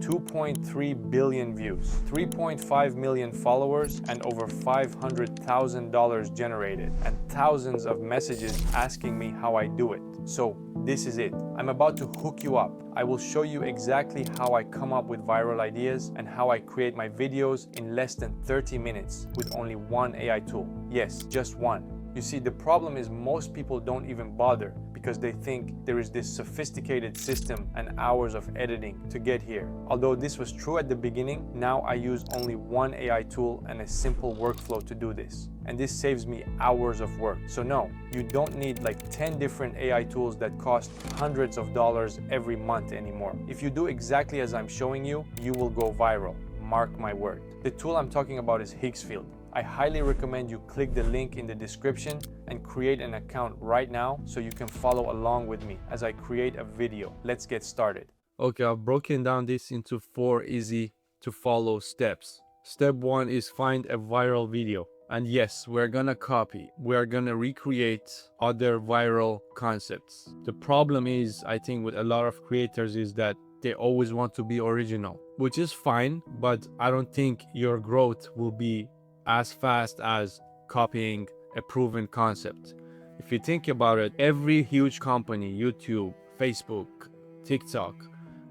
2.3 billion views, 3.5 million followers, and over $500,000 generated, and thousands of messages asking me how I do it. So this is it. I'm about to hook you up. I will show you exactly how I come up with viral ideas and how I create my videos in less than 30 minutes with only one AI tool. Yes, just one. You see, the problem is most people don't even bother because they think there is this sophisticated system and hours of editing to get here. Although this was true at the beginning, now I use only one AI tool and a simple workflow to do this. And this saves me hours of work. So no, you don't need like 10 different AI tools that cost hundreds of dollars every month anymore. If you do exactly as I'm showing you, you will go viral. Mark my word. The tool I'm talking about is Higgsfield. I highly recommend you click the link in the description and create an account right now so you can follow along with me as I create a video. Let's get started. Okay, I've broken down this into 4 easy to follow steps. Step 1 is find a viral video. And yes, we're gonna copy. We're gonna recreate other viral concepts. The problem is, I think with a lot of creators is that they always want to be original, which is fine, but I don't think your growth will be as fast as copying a proven concept. If you think about it, every huge company, YouTube, Facebook, TikTok,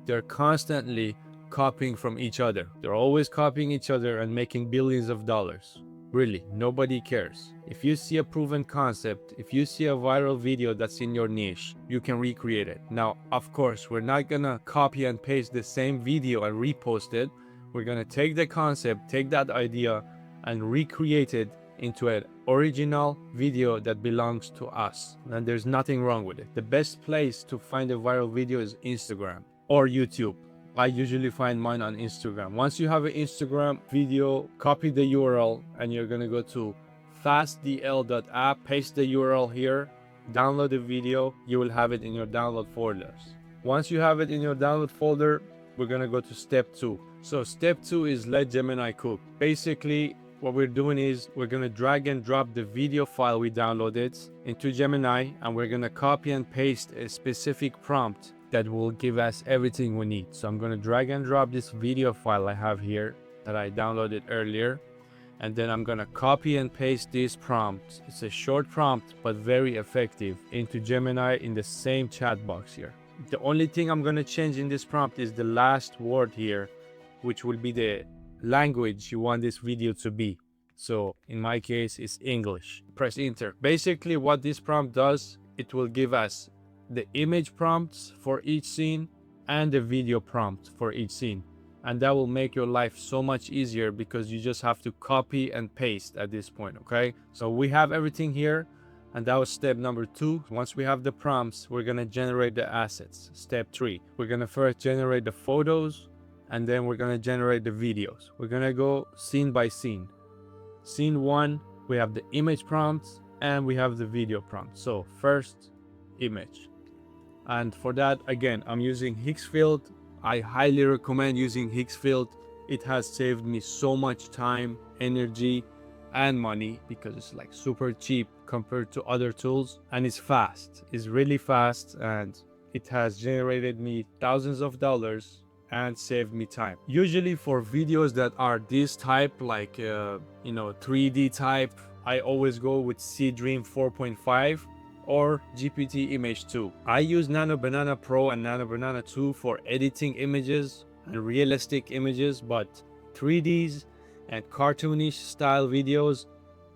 they're constantly copying from each other. They're always copying each other and making billions of dollars. Really, nobody cares. If you see a proven concept, if you see a viral video that's in your niche, you can recreate it. Now, of course, we're not gonna copy and paste the same video and repost it. We're gonna take the concept, take that idea, and recreate it into an original video that belongs to us. And there's nothing wrong with it. The best place to find a viral video is Instagram or YouTube. I usually find mine on Instagram. Once you have an Instagram video, copy the URL and you're gonna go to fastdl.app, paste the URL here, download the video, you will have it in your download folders. Once you have it in your download folder, we're gonna go to step 2. So step 2 is let Gemini cook. Basically, what we're doing is we're gonna drag and drop the video file we downloaded into Gemini, and we're gonna copy and paste a specific prompt that will give us everything we need. So I'm gonna drag and drop this video file I have here that I downloaded earlier, and then I'm gonna copy and paste this prompt. It's a short prompt but very effective into Gemini in the same chat box here. The only thing I'm gonna change in this prompt is the last word here, which will be the language you want this video to be. So in my case, it's English. Press enter. Basically what this prompt does, it will give us the image prompts for each scene and the video prompt for each scene. And that will make your life so much easier because you just have to copy and paste at this point, okay? So we have everything here, and that was step number 2. Once we have the prompts, we're gonna generate the assets. Step 3, we're gonna first generate the photos, and then we're gonna generate the videos. We're gonna go scene by scene. Scene 1, we have the image prompts and we have the video prompt. So first, image. And for that, again, I'm using Higgsfield. I highly recommend using Higgsfield. It has saved me so much time, energy, and money because it's like super cheap compared to other tools, and it's fast. It's really fast, and it has generated me thousands of dollars and saved me time. Usually for videos that are this type, like 3D type, I always go with Seedream 4.5 or GPT Image 2. I use Nano Banana Pro and Nano Banana 2 for editing images and realistic images, but 3Ds and cartoonish style videos,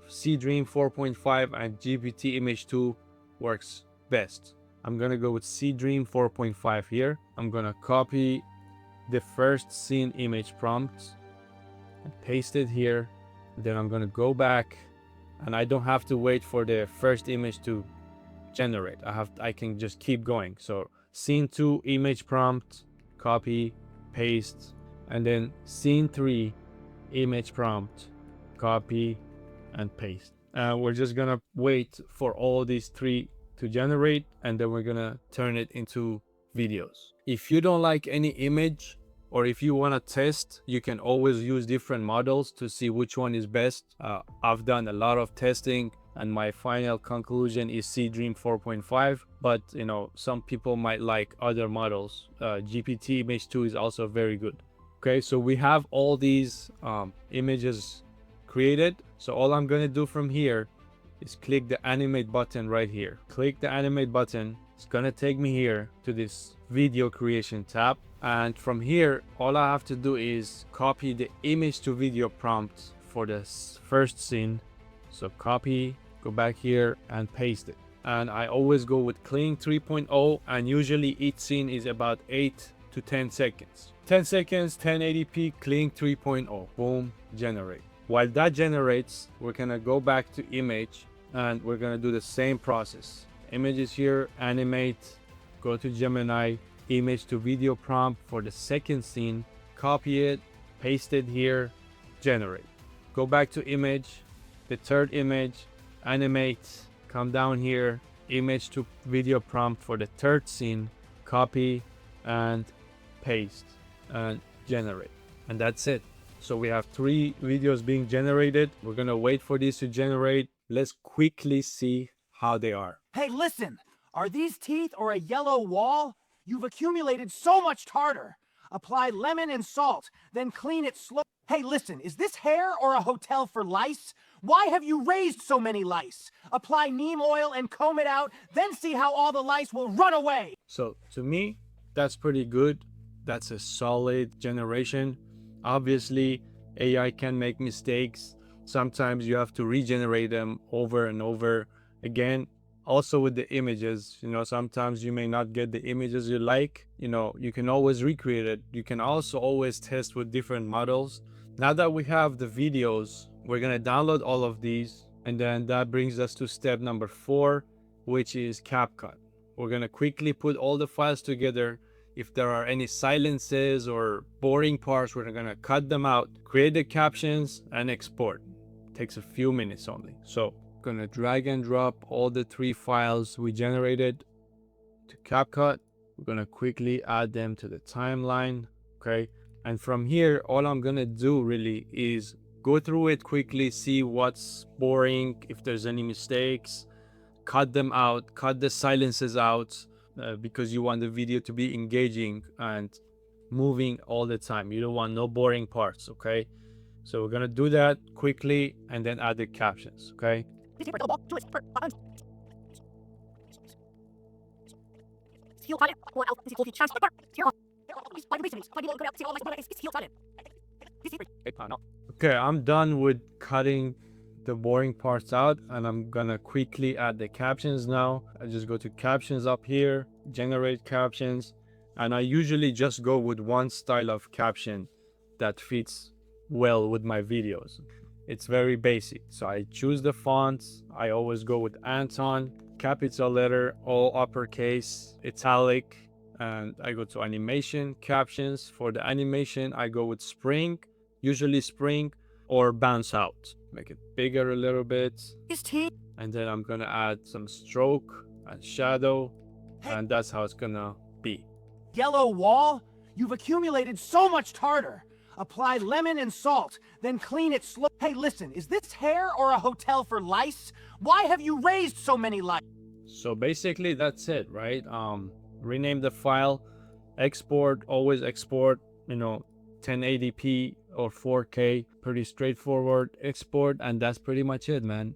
Seedream 4.5 and GPT Image 2 works best. I'm gonna go with Seedream 4.5 here. I'm gonna copy the first scene image prompt and paste it here. Then I'm gonna go back, and I don't have to wait for the first image to generate. I can just keep going. So scene 2 image prompt, copy, paste, and then scene 3 image prompt, copy and paste. We're just gonna wait for all these 3 to generate, and then we're gonna turn it into videos. If you don't like any image, or if you want to test, you can always use different models to see which one is best. I've done a lot of testing, and my final conclusion is Seedream 4.5, but some people might like other models. GPT Image 2 is also very good. Okay, so we have all these images created. So all I'm gonna do from here is click the animate button right here. Click the animate button. It's gonna take me here to this video creation tab. And from here, all I have to do is copy the image to video prompt for this first scene. So copy, go back here and paste it. And I always go with clean 3.0, and usually each scene is about 8 to 10 seconds. 10 seconds, 1080p, clean 3.0, boom, generate. While that generates, we're gonna go back to image and we're gonna do the same process. Images here, animate, go to Gemini, image to video prompt for the second scene, copy it, paste it here, generate. Go back to image, the third image, animate, come down here, image to video prompt for the third scene, copy and paste and generate. And that's it. So we have 3 videos being generated. We're gonna wait for these to generate. Let's quickly see how they are. Hey, listen! Are these teeth or a yellow wall? You've accumulated so much tartar. Apply lemon and salt, then clean it slow. Hey, listen, is this hair or a hotel for lice? Why have you raised so many lice? Apply neem oil and comb it out, then see how all the lice will run away. So to me, that's pretty good. That's a solid generation. Obviously, AI can make mistakes. Sometimes you have to regenerate them over and over again. Also with the images, sometimes you may not get the images you like. You can always recreate it. You can also always test with different models. Now that we have the videos, we're gonna download all of these, and then that brings us to step number 4, which is CapCut. We're gonna quickly put all the files together. If there are any silences or boring parts, we're gonna cut them out, create the captions and export. It takes a few minutes only. So gonna drag and drop all the 3 files we generated to CapCut. We're gonna quickly add them to the timeline. Okay, and from here all I'm gonna do really is go through it quickly, see what's boring, if there's any mistakes, cut them out, cut the silences out, because you want the video to be engaging and moving all the time. You don't want no boring parts. Okay, so we're gonna do that quickly and then add the captions. Okay, okay, I'm done with cutting the boring parts out, and I'm gonna quickly add the captions now. I just go to captions up here, generate captions, and I usually just go with one style of caption that fits well with my videos. It's very basic. So I choose the fonts. I always go with Anton, capital letter, all uppercase, italic, and I go to animation, captions. For the animation, I go with spring, usually spring, or bounce out. Make it bigger a little bit. And then I'm gonna add some stroke and shadow, and that's how it's gonna be. Yellow wall? You've accumulated so much tartar. Apply lemon and salt, then clean it slow. Hey, listen, is this hair or a hotel for lice? Why have you raised so many lice? So basically that's it, right? Rename the file, export, always export, 1080p or 4K, pretty straightforward export, and that's pretty much it, man.